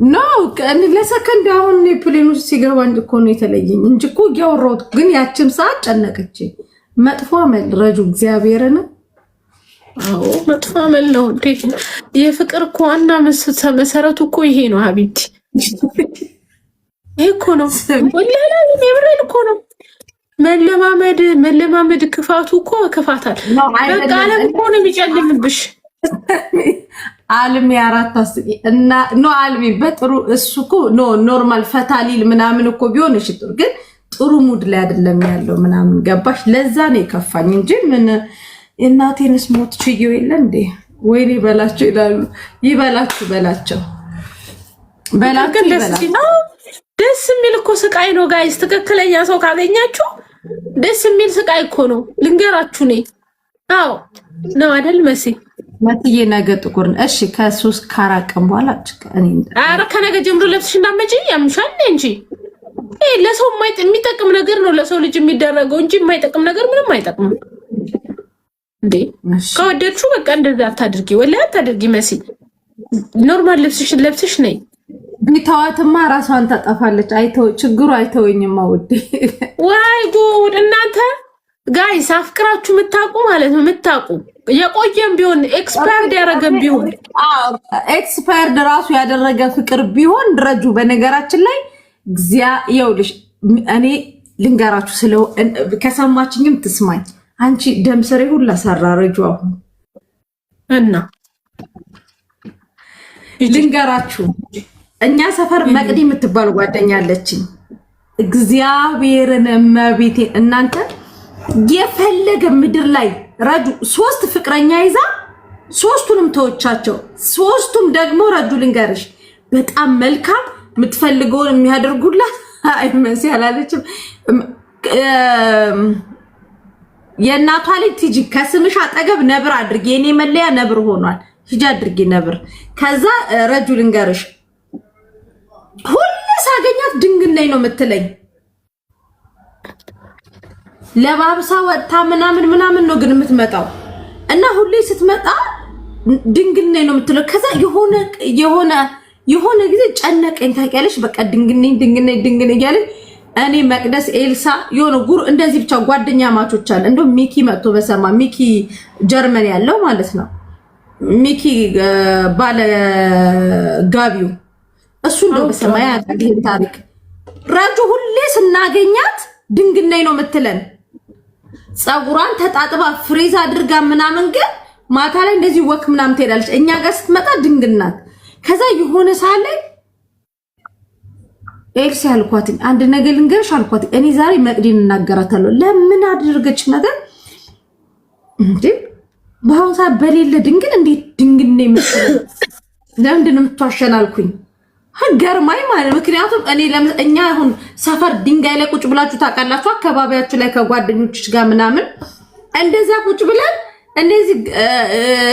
ኖ ለሰከንድ አሁን ፕሌን ውስጥ ሲገባ እኮ ነው የተለየኝ እንጂ እኮ እያወራሁት ግን ያችን ሰዓት ጨነቀች። መጥፎ አመል ረጁ እግዚአብሔርን አዎ መጥፎ አመል ነው። የፍቅር እኮ ዋና መሰረቱ እኮ ይሄ ነው ሀቢብቲ። ይሄ እኮ ነው ወላሂ የምሬን እኮ ነው። መለማመድ ክፋቱ እኮ ክፋታል። በቃ አለም እኮ ነው የሚጨልምብሽ። አልሚ አራት አስቂ እና ኖ አልሚ በጥሩ እሱ እኮ ኖ ኖርማል ፈታሊል ምናምን እኮ ቢሆን እሺ ጥሩ ግን ጥሩ ሙድ ላይ አይደለም ያለው ምናምን ገባሽ? ለዛ ነው የከፋኝ እንጂ ምን እናቴንስ ሞት ችየው የለ እንዴ? ወይኔ በላቸው ይላሉ። ይበላችሁ በላቸው ደስ የሚል እኮ ስቃይ ነው ጋይስ። ትክክለኛ ሰው ካገኛችሁ ደስ የሚል ስቃይ እኮ ነው። ልንገራችሁ ነኝ። አዎ ነው አይደል መሲ ማትዬ ነገ ጥቁር እሺ ከ3 ከ4 ቀን በኋላ ኧረ ከነገ ጀምሮ ለብስሽ እንዳትመጪ ያምሻል እንጂ ለሰው የሚጠቅም ነገር ነው ለሰው ልጅ የሚደረገው እንጂ የማይጠቅም ነገር ምንም አይጠቅምም። እንዴ ከወደድሽው በቃ እንደዛ አታድርጊ፣ ወላሂ አታድርጊ መሲ። ኖርማል ልብስሽን ለብስሽ ነይ። ቢታዋትማ ራሷን ታጠፋለች። ችግሩ አይተወኝማ ውዴ። ዋይ ጉድ እናንተ ጋይስ አፍቅራችሁ የምታውቁ ማለት ነው የምታውቁ የቆየም ቢሆን ኤክስፓየርድ ያደረገም ቢሆን ኤክስፓየርድ ራሱ ያደረገ ፍቅር ቢሆን ረጁ በነገራችን ላይ ይኸውልሽ እኔ ልንገራችሁ ስለው ከሰማችኝም ትስማኝ። አንቺ ደም ስሬ ሁላ ሰራ ረጁ። አሁን እና ልንገራችሁ እኛ ሰፈር መቅዲ የምትባል ጓደኛ አለችኝ። እግዚአብሔርን መቤቴ እናንተ የፈለገ ምድር ላይ ረጁ 3 ፍቅረኛ ይዛ 3ቱንም ተወቻቸው። 3ቱም ደግሞ ረጁ ልንገርሽ በጣም መልካም የምትፈልገውን የሚያደርጉላት አይመስ ያላለችም። የእናቷ ልጅ ቲጂ ከስምሽ አጠገብ ነብር አድርጊ፣ የኔ መለያ ነብር ሆኗል፣ ሂጂ አድርጊ ነብር። ከዛ ረጁ ልንገርሽ ሁሉ ሳገኛት ድንግነኝ ነው የምትለኝ። ለባብሳ ወጣ ምናምን ነው ግን የምትመጣው እና ሁሌ ስትመጣ ድንግነኝ ነው የምትለው። ከዛ የሆነ ጊዜ ጨነቀኝ ታውቂያለሽ። በቃ ድንግነኝ እያለች እኔ መቅደስ ኤልሳ የሆነ ጉር እንደዚህ ብቻ ጓደኛ ማቾች አለ። እንደው ሚኪ መጥቶ በሰማ ሚኪ ጀርመን ያለው ማለት ነው ሚኪ ባለ ጋቢው እሱ እንደው በሰማ ያቀል ታሪክ ረጁ ሁሌ ስናገኛት ድንግነኝ ነው የምትለን። ፀጉሯን ተጣጥባ ፍሬዝ አድርጋ ምናምን ግን ማታ ላይ እንደዚህ ወክ ምናምን ትሄዳለች። እኛ ጋር ስትመጣ ድንግናት። ከዛ የሆነ ሳለ ኤክስ ያልኳት አንድ ነገር ልንገርሽ አልኳት። እኔ ዛሬ መቅዲን እናገራታለሁ። ለምን አድርገች ነገር እንዴ በአሁን ሰዓት በሌለ ድንግል እንዴት ድንግኔ መስለ ለምንድን የምትዋሸናልኩኝ ገርማይ ማለት ምክንያቱም እኛ አሁን ሰፈር ድንጋይ ላይ ቁጭ ብላችሁ ታውቃላችሁ። አካባቢያችሁ ላይ ከጓደኞችሽ ጋር ምናምን እንደዛ ቁጭ ብለን እንደዚህ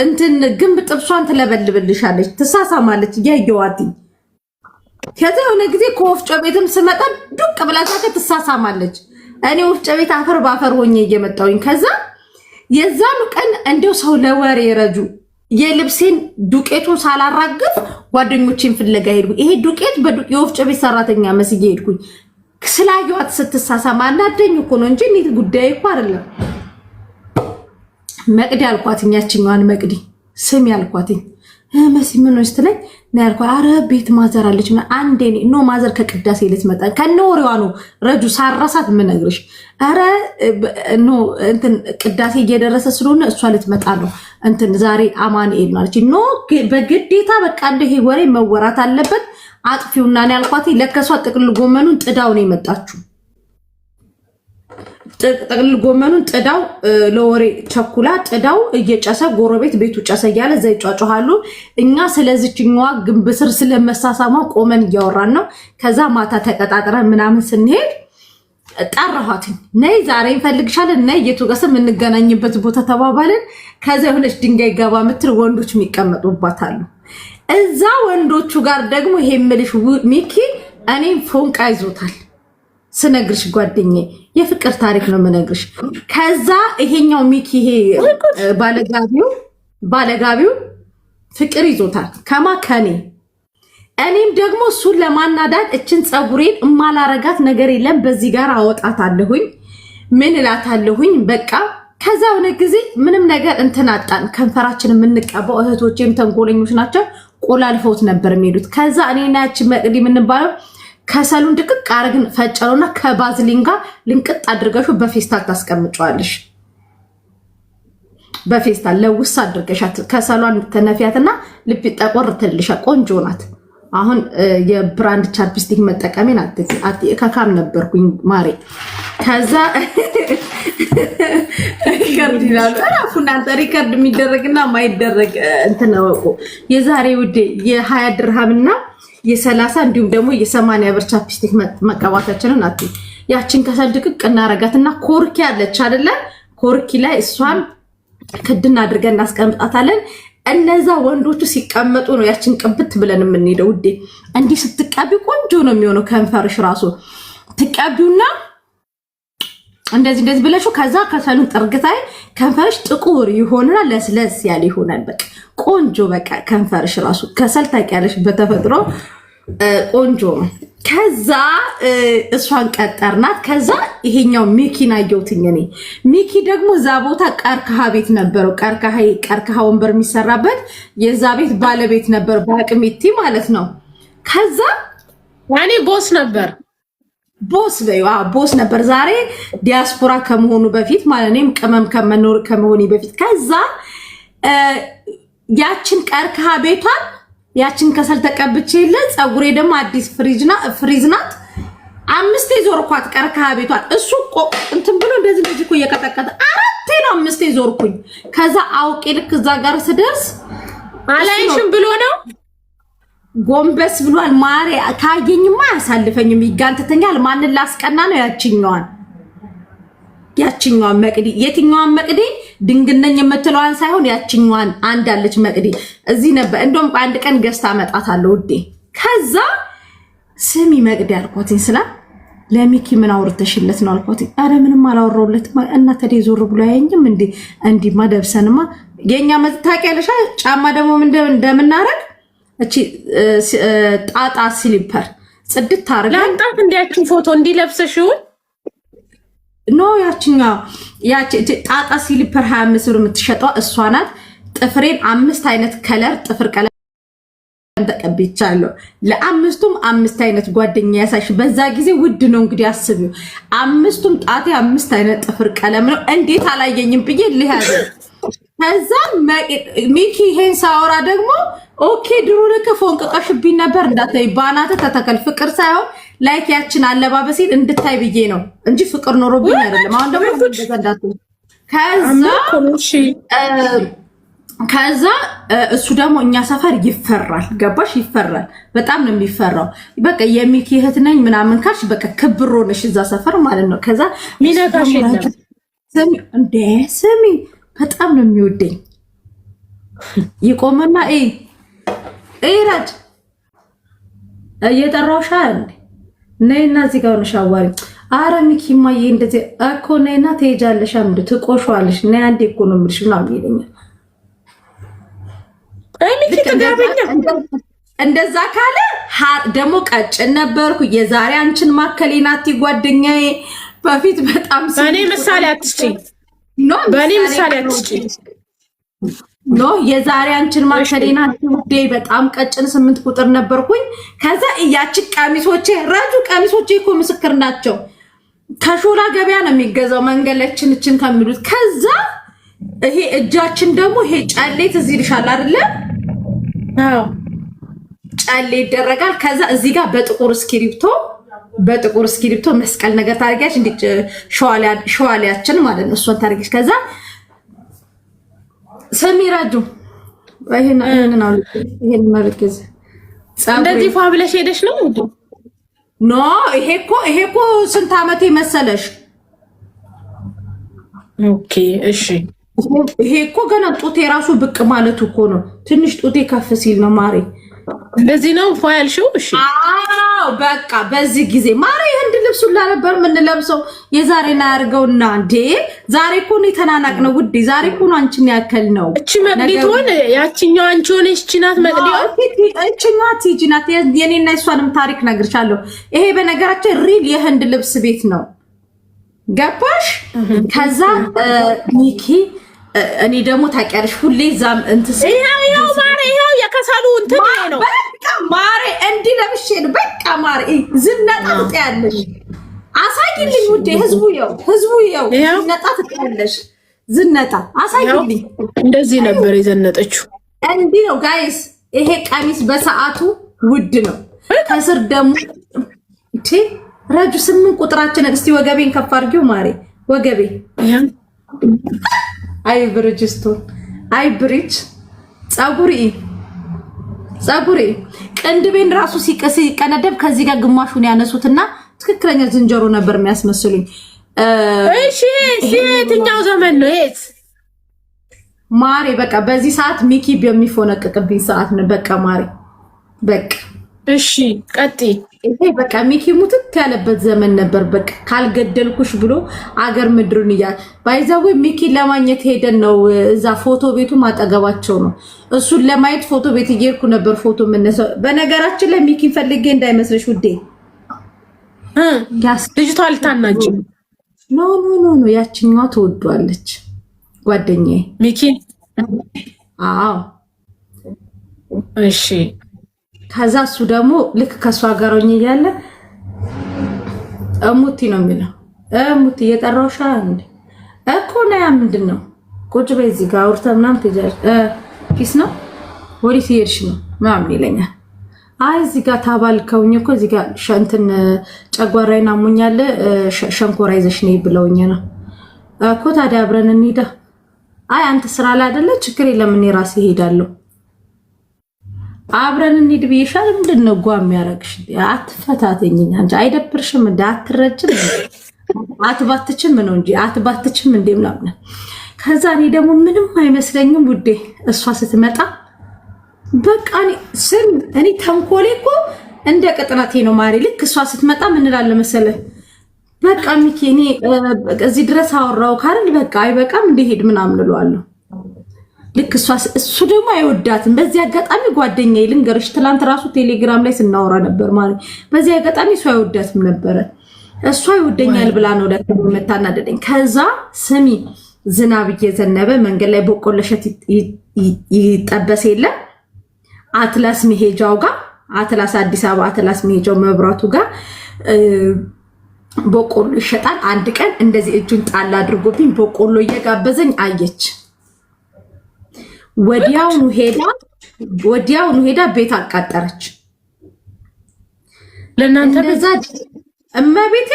እንትን ግንብ ጥብሷን ትለበልብልሻለች፣ ትሳሳማለች እያየዋት። ከዛ የሆነ ጊዜ ከወፍጮ ቤትም ስመጣ ዱቅ ብላችሁ ትሳሳማለች። እኔ ወፍጮ ቤት አፈር ባፈር ሆኜ እየመጣሁኝ ከዛ የዛኑ ቀን እንደው ሰው ለወሬ ረጁ የልብሴን ዱቄቱን ሳላራግፍ ጓደኞቼን ፍለጋ ሄድኩኝ። ይሄ ዱቄት የወፍጮ ቤት ሰራተኛ መስዬ ሄድኩኝ። ስላየዋት ስትሳሳማ አናደኝ እኮ ነው እንጂ እንዴት ጉዳይ እኮ አይደለም። መቅዲ አልኳትኝ፣ ያችኛዋን መቅዲ ስም ያልኳትኝ መሲ ምን ወስት ላይ ነው ያልኳት። አረ ቤት ማዘር አለች አንዴ ኖ ማዘር ከቅዳሴ ልትመጣ ከነወሬዋ ነው ረጁ ሳራሳት ምነግርሽ። አረ ኖ እንትን ቅዳሴ እየደረሰ ስለሆነ እሷ ልትመጣ ነው እንትን ዛሬ አማኑኤል ማለት ኖ በግዴታ በቃ እንደ ይሄ ወሬ መወራት አለበት አጥፊውና ነው ያልኳት። ለከሷ ጥቅል ጎመኑን ጥዳው ነው የመጣችው። ጥቅል ጎመኑን ጥዳው ለወሬ ቸኩላ ጥዳው እየጨሰ ጎረቤት ቤቱ ጨሰ እያለ ዘይ ጫጫሃሉ። እኛ ስለዚህኛዋ ግንብ ስር ስለመሳሳማ ቆመን እያወራን ነው። ከዛ ማታ ተቀጣጥረን ምናምን ስንሄድ ጠራኋት። ነይ ዛሬ እንፈልግሻለን፣ ነይ የቱ ጋር የምንገናኝበት ቦታ ተባባልን። ከዛ የሆነች ድንጋይ ገባ ምትል ወንዶች የሚቀመጡባታሉ። እዛ ወንዶቹ ጋር ደግሞ ይሄ ምልሽ ሚኪ እኔም ፎንቃ ይዞታል። ስነግርሽ ጓደኛዬ የፍቅር ታሪክ ነው የምነግርሽ። ከዛ ይሄኛው ሚኪ ይሄ ባለጋቢው ፍቅር ይዞታል ከኔ እኔም ደግሞ እሱን ለማናዳድ እችን ፀጉሬን እማላረጋት ነገር የለም በዚህ ጋር አወጣታለሁኝ ምን እላታለሁኝ በቃ ከዛ ሆነ ጊዜ ምንም ነገር እንተናጣን ከንፈራችን የምንቀባው እህቶቼም ተንኮለኞች ናቸው ቆላልፈውት ነበር የሚሄዱት ከዛ እኔና ያቺ መቅዲ የምንባለው ከሰሉን ድቅቅ አርግን ፈጨረውና ከባዝሊን ጋር ልንቅጥ አድርገሹ በፌስታል ታስቀምጫዋለሽ በፌስታል ለውስ አድርገሻት ከሰሏን ተነፊያትና ልብ ጠቆር ትልሻ ቆንጆ ናት አሁን የብራንድ ቻፕስቲክ መጠቀሜን ከካም ነበርኩኝ ማሬ ከዛ ሪከርድ ይላል አፉና ሪከርድ የሚደረግና ማይደረግ እንትነውቁ የዛሬ ውዴ የ20 ድርሃምና የ30 እንዲሁም ደግሞ የ80 ብር ቻፕስቲክ መቀባታችንን ያችን ከሰል ድቅቅ እናረጋትና ኮርኪ አለች አይደለ ኮርኪ ላይ እሷን ክድና አድርገን እናስቀምጣታለን እነዛ ወንዶቹ ሲቀመጡ ነው ያችን ቅብት ብለን የምንሄደው ውዴ እንዲህ ስትቀቢ ቆንጆ ነው የሚሆነው ከንፈርሽ ራሱ ትቀቢውና እንደዚህ ብለሽው ከዛ ከሰሉን ጥርግታይ ከንፈርሽ ጥቁር ይሆንና ለስለስ ያለ ይሆናል በቃ ቆንጆ በቃ ከንፈርሽ ራሱ ከሰል ታውቂያለሽ በተፈጥሮ ቆንጆ ነው ከዛ እሷን ቀጠርናት ከዛ ይሄኛው ሚኪን አየሁትኝ እኔ ሚኪ ደግሞ እዛ ቦታ ቀርከሃ ቤት ነበረው ቀርከሃ ወንበር የሚሰራበት የዛ ቤት ባለቤት ነበር በአቅሚቲ ማለት ነው ከዛ ያኔ ቦስ ነበር ቦስ ነበር ዛሬ ዲያስፖራ ከመሆኑ በፊት ማለት እኔም ቅመም ከመሆኔ በፊት ከዛ ያችን ቀርከሃ ቤቷን ያችን ከሰል ተቀብቼ ይለ ፀጉሬ ደግሞ አዲስ ፍሪዝ ናት 5 ዞርኳት ቀርከሃ ቤቷን እሱ እንትን ብሎ እንደዚህ እኮ እየቀጠቀጠ 4 ነው 5 ዞርኩኝ ከዛ አውቄ ልክ እዛ ጋር ስደርስ አላይሽም ብሎ ነው ጎንበስ ብሏል ማሬ ካየኝማ ያሳልፈኝም ይጋንተተኛል ማንን ላስቀና ነው ያቺኛዋን መቅዲ የትኛዋን መቅዲ ድንግነኝ የምትለዋን ሳይሆን ያቺኛዋን አንድ አለች መቅዲ እዚህ ነበር እንደውም አንድ ቀን ገስታ መጣታለሁ ውዴ ከዛ ስሚ መቅዲ አልኳትኝ ስላ ለሚኪ ምን አውርተሽለት ነው አልኳትኝ አረ ምንም አላወራውለትም እና ተዴ ዞር ብሎ ያየኝም እንዲ ማደብሰንማ የኛ መታቂያለሽ ጫማ ደግሞ እንደምናረግ እቺ ጣጣ ስሊፐር ጽድት ታረጋ ላንጣት እንዲያችን ፎቶ እንዲለብሰሽው ኖ ያቺ ጣጣ ስሊፐር 25 ብር የምትሸጠው እሷ ናት ጥፍሬን 5 አይነት ከለር ጥፍር ቀለም ተቀብቻለሁ ለአምስቱም 5 አይነት ጓደኛ ያሳሽ በዛ ጊዜ ውድ ነው እንግዲህ አስቢው አምስቱም ጣቴ 5 አይነት ጥፍር ቀለም ነው እንዴት አላየኝም ብዬ ልያዘ ከዛ ሚኪ ይሄን ሳወራ ደግሞ ኦኬ ድሮ ለከ ፎንቀቀሽብኝ ነበር እንዳታይ ባናተ ተተከል ፍቅር ሳይሆን ላይክ ያችን አለባበሴን እንድታይ ብዬ ነው እንጂ ፍቅር ኖሮብኝ አይደለም አሁን ደግሞ እንደዛንዳት ከዛ እሱ ደግሞ እኛ ሰፈር ይፈራል ገባሽ ይፈራል በጣም ነው የሚፈራው በቃ የሚኪ እህት ነኝ ምናምን ካሽ በቃ ክብሮ ነሽ እዛ ሰፈር ማለት ነው ከዛ ሚነካሽ ስሚ በጣም ነው የሚወደኝ ይቆመና ኤራድ እየጠራውሻ እንዴ ነይና እዚህ ጋር ነው ሻዋሪ አረ ሚኪማዬ እንደዚህ እኮ ነይና ትሄጃለሽ አምድ ትቆሽዋለሽ ነይ አንዴ እኮ ነው የምልሽ ምናምን ይለኛል ሚኪ ተጋበኛ እንደዛ ካለ ደግሞ ቀጭን ነበርኩ የዛሬ አንቺን ማከሌናቲ ጓደኛዬ በፊት በጣም በኔ ምሳሌ አትስጪ በኔ ምሳሌ አትስጪ ኖ የዛሬ አንቺን ማከሌናቲ ውዴ በጣም ቀጭን 8 ቁጥር ነበርኩኝ ከዛ እያች ቀሚሶቼ ራጁ ቀሚሶቼ እኮ ምስክር ናቸው ከሾላ ገበያ ነው የሚገዛው መንገለችን እችን ከሚሉት ከዛ ይሄ እጃችን ደግሞ ይሄ ጫሌት እዚህ ልሻል አይደለ አዎ ጫሌ ይደረጋል ከዛ እዚህ ጋር በጥቁር እስክሪብቶ መስቀል ነገር ታርጋሽ እንዴ ሸዋሊያችን ማለት ነው እሷን ታርጋሽ ከዛ ሰሚራጁ ይሄን ማርከዝ እንደዚህ ፋብለሽ ሄደሽ ነው ኖ ይሄ እኮ ስንት አመቴ መሰለሽ ኦኬ እሺ ይሄ እኮ ገና ጡቴ ራሱ ብቅ ማለቱ እኮ ነው ትንሽ ጡቴ ከፍ ሲል ነው ማሪ እንደዚህ ነው ፋይልሽው እሺ አዎ በቃ በዚህ ጊዜ ማረ የህንድ ልብሱን ላነበር ምን ለብሰው የዛሬና ያርገውና እንዴ ዛሬ እኮ ነው ተናናቅ ነው ውዴ ዛሬ እኮ ነው አንቺን ያከል ነው እቺ መቅዲት ሆነ ያቺኛው አንቺ ሆነሽ ቺናት መቅዲው እቺኛው ቲጂናት የኔና እሷንም ታሪክ ነግርሻለሁ ይሄ በነገራችን ሪል የህንድ ልብስ ቤት ነው ገባሽ ከዛ ሚኪ እኔ ደግሞ ታውቂያለሽ ሁሌ ዛም እንትስ ይሄው ማረ ይሄው የከሳሉ እንትን ነው በቃ ማረ እንዲ ለብሼ ነው በቃ ማረ ዝናጣ ትያለሽ አሳይልኝ ውዴ ህዝቡ ይው ዝናጣ ትያለሽ ዝናጣ አሳይልኝ እንደዚህ ነበር የዘነጠችው እንዲ ነው ጋይስ ይሄ ቀሚስ በሰዓቱ ውድ ነው ከስር ደግሞ እቺ ረጁ 8 ቁጥራችን እስቲ ወገቤን ከፍ አድርጊው ማሬ ወገቤ አይ ብርጅስቶን አይ ብሪጅ ጸጉሪ ቅንድቤን ራሱ ሲቀነደብ ከዚህ ጋር ግማሹን ያነሱትና ትክክለኛ ዝንጀሮ ነበር የሚያስመስሉኝ እሺ የትኛው ዘመን ነው እት ማሬ በቃ በዚህ ሰዓት ሚኪ በሚፎነቅቅብኝ ሰዓት ነው በቃ ማሬ በቃ እሺ ቀጥይ ይሄ በቃ ሚኪ ሙትት ያለበት ዘመን ነበር በቃ ካልገደልኩሽ ብሎ አገር ምድሩን ባይዛው ሚኪ ለማግኘት ሄደን ነው እዛ ፎቶ ቤቱ ማጠገባቸው ነው እሱን ለማየት ፎቶ ቤት እየሄድኩ ነበር ፎቶ መነሳው በነገራችን ላይ ሚኪ ፈልጌ እንዳይመስልሽ ውዴ ልጅቷ ልታናጅ ኖ ያቺኛዋ ተወዷለች ጓደኛዬ ሚኪ አዎ እሺ ከዛ እሱ ደግሞ ልክ ከሷ ጋር ሆኜ ያለ እሙቲ ነው የሚለው እሙቲ የጠራውሻ እንዴ እኮ ነው ያ ምንድነው ቁጭ በይ እዚህ ጋር አውርታ ምናምን ትሄጃለሽ ኪስ ነው ወዲህ ትሄድሽ ነው ምናምን ይለኛል አይ እዚህ ጋር ታባልከውኝ እኮ እዚህ ጋር ሸንትን ጨጓራዬን አሞኛል ሸንኮራ ይዘሽ ነይ ብለውኝ ነው እኮ ታዲያ አብረን እንሂዳ አይ አንተ ስራ ላይ አይደለ ችግር የለም እኔ ራሴ እሄዳለሁ አብረን እንሂድ ብዬሻል ምንድነው ጓም ያረግሽ አትፈታተኝ አንቺ አይደብርሽም እንደ አትረጅም አትባትችም ነው እንጂ አትባትችም እንደ ምናምን ከዛ እኔ ደግሞ ምንም አይመስለኝም ውዴ እሷ ስትመጣ በቃ እኔ ተንኮሌ እኮ እንደ ቅጥናቴ ነው ማሪ ልክ እሷ ስትመጣ ምን እላለ መሰለ በቃ ሚኪ እኔ እዚህ ድረስ አወራው ካርል በቃ አይበቃም እንደሄድ ምናምን እለዋለሁ ልክ እሱ ደግሞ አይወዳትም በዚህ አጋጣሚ ጓደኛዬ ልንገርሽ ትላንት ራሱ ቴሌግራም ላይ ስናወራ ነበር ማለት በዚህ አጋጣሚ እሱ አይወዳትም ነበር እሱ አይወደኛል ብላ ነው ለከም መታናደደኝ ከዛ ስሚ ዝናብ እየዘነበ መንገድ ላይ በቆሎ እሸት ይጠበስ የለ አትላስ መሄጃው ጋር አትላስ አዲስ አበባ አትላስ መሄጃው መብራቱ ጋር በቆሎ ይሸጣል አንድ ቀን እንደዚህ እጁን ጣል አድርጎብኝ በቆሎ እየጋበዘኝ አየች ወዲያውኑ ሄዳ ቤት አቃጠረች ለናንተ በዛ እመቤቴ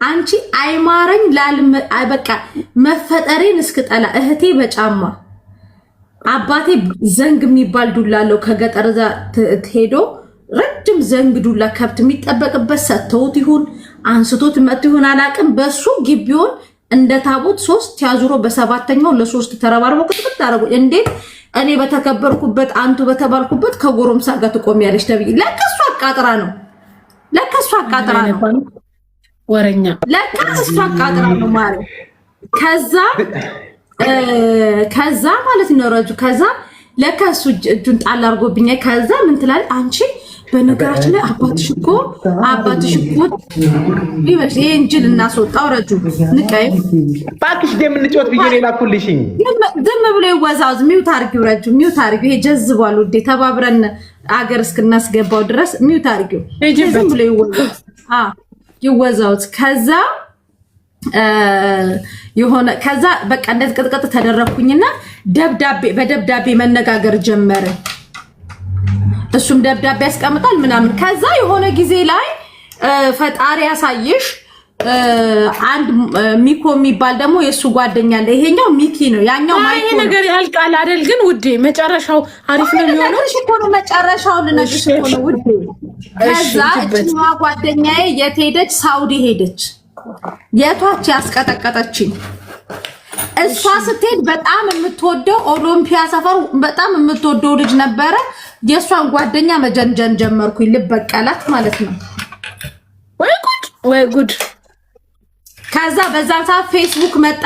አንቺ አይማረኝ በቃ መፈጠሬን እስክጠላ እህቴ በጫማ አባቴ ዘንግ የሚባል ዱላለው ከገጠር ሄዶ ረጅም ዘንግ ዱላ ከብት የሚጠበቅበት ሰተውት ይሁን አንስቶት መጥቶ ይሁን አላቅም በሱ ግቢውን እንደ ታቦት 3 ያዙሮ በሰባተኛው ለ3 ተረባርበው ከተፈታ አረጉ እንዴት እኔ በተከበርኩበት አንቱ በተባልኩበት ከጎረምሳ ጋር ትቆሚያለሽ ተብይ ለከሱ አቃጥራ ነው ወረኛ ለከሱ አቃጥራ ነው ማለት ከዛ ማለት ነው ረጁ ከዛ ለከሱ እጁን ጣል አርጎብኛል ከዛ ምን ትላለች አንቺ በነገራችን ላይ አባትሽ እኮ ይበሽ እንጅል እናስወጣው ረጁ ንቀይ ባክሽ ደም እንጫወት ብዬ ሌላ ኩልሽኝ ዝም ብሎ ይወዛውዝ ሚውት አርጊው ረጁ ሚውት አርጊው ይሄ ጀዝቧል ውዴ ተባብረን አገር እስክናስገባው ድረስ ሚውት አርጊው ዝም ብሎ ይወዛውዝ ከዛ ከዛ በቃ እንደዚህ ቅጥቅጥ ተደረኩኝና በደብዳቤ መነጋገር ጀመረ እሱም ደብዳቤ ያስቀምጣል ምናምን ከዛ የሆነ ጊዜ ላይ ፈጣሪ ያሳይሽ አንድ ሚኮ የሚባል ደግሞ የሱ ጓደኛ አለ ይሄኛው ሚኪ ነው ያኛው ማይኮ ይሄ ነገር ያልቃል አይደል ግን ውዴ መጨረሻው አሪፍ ነው የሚሆነው እሺ እኮ ነው መጨረሻው ልነግርሽ እኮ ነው ውዴ ከዛ እቺማ ጓደኛዬ የት ሄደች ሳውዲ ሄደች የቷች ያስቀጠቀጠችኝ እሷ ስትሄድ በጣም የምትወደው ኦሎምፒያ ሰፈር በጣም የምትወደው ልጅ ነበረ። የእሷን ጓደኛ መጀንጀን ጀመርኩኝ ልበቀላት ማለት ነው። ወይ ጉድ። ከዛ በዛን ሰዓት ፌስቡክ መጣ።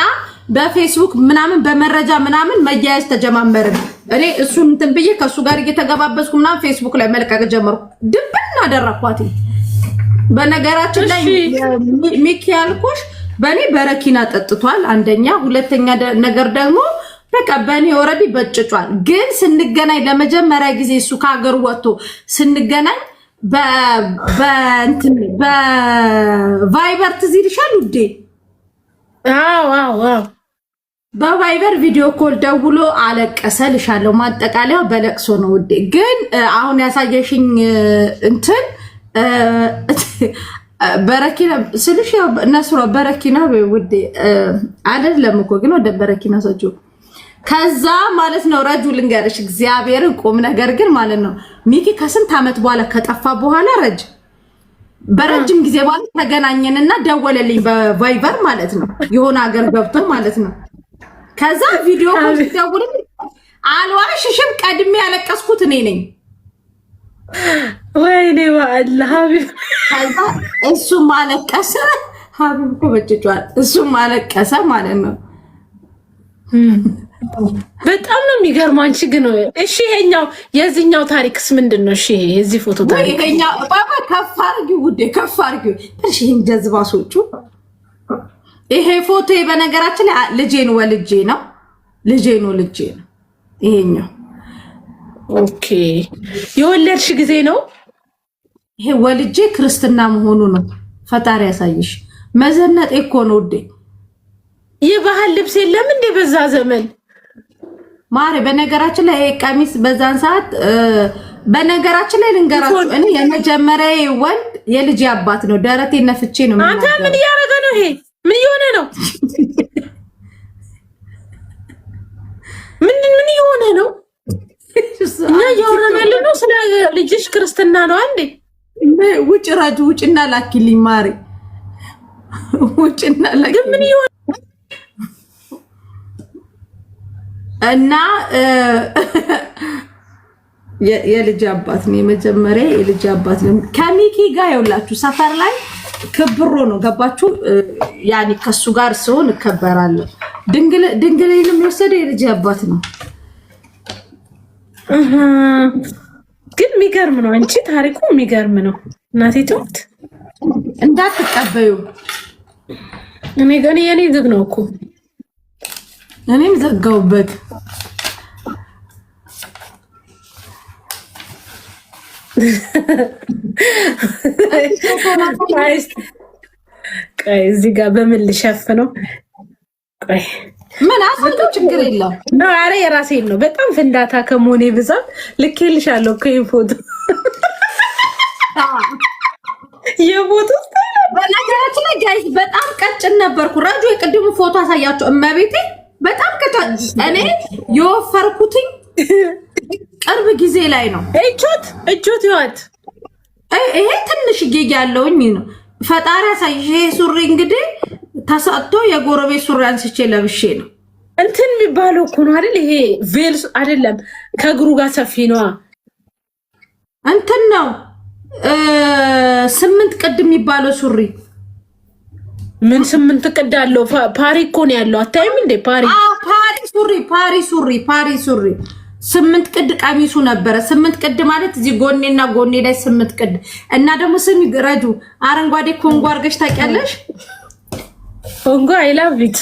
በፌስቡክ ምናምን በመረጃ ምናምን መያያዝ ተጀማመርን። እኔ እሱን እንትን ብዬ ከሱ ጋር እየተገባበዝኩ ምናምን ፌስቡክ ላይ መልቀቅ ጀመርኩ። ድብን አደረኳት። በነገራችን ላይ ሚኪ ያልኩሽ በእኔ በረኪና ጠጥቷል። አንደኛ፣ ሁለተኛ ነገር ደግሞ በቃ በእኔ ኦልሬዲ በጭጯል። ግን ስንገናኝ ለመጀመሪያ ጊዜ እሱ ከሀገሩ ወጥቶ ስንገናኝ በቫይበር ትዝ ይልሻል ውዴ? በቫይበር ቪዲዮ ኮል ደውሎ አለቀሰ ልሻለሁ። ማጠቃለያው በለቅሶ ነው ውዴ። ግን አሁን ያሳየሽኝ እንትን በረኪና ስልሽ ያው ነስሮ በረኪና ውዴ አይደለም እኮ ግን ወደ በረኪና ሰጁ ከዛ ማለት ነው። ረጁ ልንገርሽ እግዚአብሔርን ቁም ነገር ግን ማለት ነው ሚኪ ከስንት ዓመት በኋላ ከጠፋ በኋላ በረጅም ጊዜ በኋላ ተገናኘንና ደወለልኝ በቫይበር ማለት ነው። የሆነ ሀገር ገብቶ ማለት ነው። ከዛ ቪዲዮ ኮል ሲደውልልኝ አልዋሽሽም ቀድሜ ያለቀስኩት እኔ ነኝ። ወይኔ ዋአላህ ሀቢብ። ከዛ እሱም አለቀሰ። ሀቢብ እኮ በጭጯል። እሱም አለቀሰ ማለት ነው። በጣም ነው የሚገርመው። አንቺ ግን እሺ ይሄኛው የዚህኛው ታሪክስ ምንድነው? እሺ የዚህ ፎቶ ታሪክ ይሄኛው ባባ ከፍ አድርጊው ውዴ ከፍ አድርጊው። እሺ ይሄን ጀዝባሶቹ ይሄ ፎቶ በነገራችን ላይ ልጄን ወልጄ ነው ይሄኛው። ኦኬ የወለድሽ ጊዜ ነው ይሄ ወልጄ ክርስትና መሆኑ ነው። ፈጣሪ ያሳይሽ። መዘነጤ እኮ ነው ውዴ። የባህል ልብስ የለም እንዴ በዛ ዘመን? ማሪ በነገራችን ላይ ቀሚስ በዛን ሰዓት በነገራችን ላይ ልንገራችሁ እኔ የመጀመሪያ ወንድ የልጅ አባት ነው። ደረቴ ነፍቼ ነው። አንተ ምን እያደረገ ነው? ይሄ ምን እየሆነ ነው? ምን እየሆነ ነው? እና እያወራን ያለ ነው ስለ ልጅሽ ክርስትና ነው አንዴ። ውጭ ራጁ ውጭና ላኪልኝ ማሪ ውጭና ላኪልኝ። ምን እየሆነ እና የልጅ አባት ነው። የመጀመሪያ የልጅ አባት ነው። ከሚኪ ጋር ይውላችሁ ሰፈር ላይ ክብሮ ነው ገባችሁ? ያኒ ከሱ ጋር ሲሆን እከበራለሁ። ድንግልንም የወሰደ የልጅ አባት ነው። ግን የሚገርም ነው። አንቺ ታሪኩ የሚገርም ነው። እናቴ ትውት እንዳትቀበዩ። እኔ ግን የኔ ዝግ ነው እኮ እኔም ዘጋውበት። ቆይ እዚህ ጋር በምን ልሸፍነው? ቆይ ምን አሰልቶ ችግር የለም ነው። አረ የራሴን ነው። በጣም ፍንዳታ ከመሆኔ ብዛት ልኬልሻለሁ እኮ የፎቶ በነገራችን ላይ ጋይስ በጣም ቀጭን ነበርኩ። ረጁ የቅድሙ ፎቶ አሳያቸው እመቤቴ በጣም ቀጭን። እኔ የወፈርኩትኝ ቅርብ ጊዜ ላይ ነው። እጆት ይወት ይሄ ትንሽ ጌግ ያለውኝ ነው። ፈጣሪ ያሳይሽ። ይሄ ሱሪ እንግዲህ ተሰጥቶ የጎረቤት ሱሪ አንስቼ ለብሼ ነው። እንትን የሚባለው እኮ ነው አይደል? ይሄ ቬልስ አይደለም ከእግሩ ጋር ሰፊ ነዋ። እንትን ነው 8 ቅድ የሚባለው ሱሪ። ምን 8 ቅድ አለው? ፓሪ እኮ ነው ያለው። አታይም እንዴ? ፓሪ ሱሪ 8 ቅድ ቀሚሱ ነበረ። 8 ቅድ ማለት እዚህ ጎኔና ጎኔ ላይ 8 ቅድ እና ደግሞ ስሚ ረጁ አረንጓዴ ኮንጎ አድርገሽ ታውቂያለሽ? ኮንጎ አይ ላቭ ኢት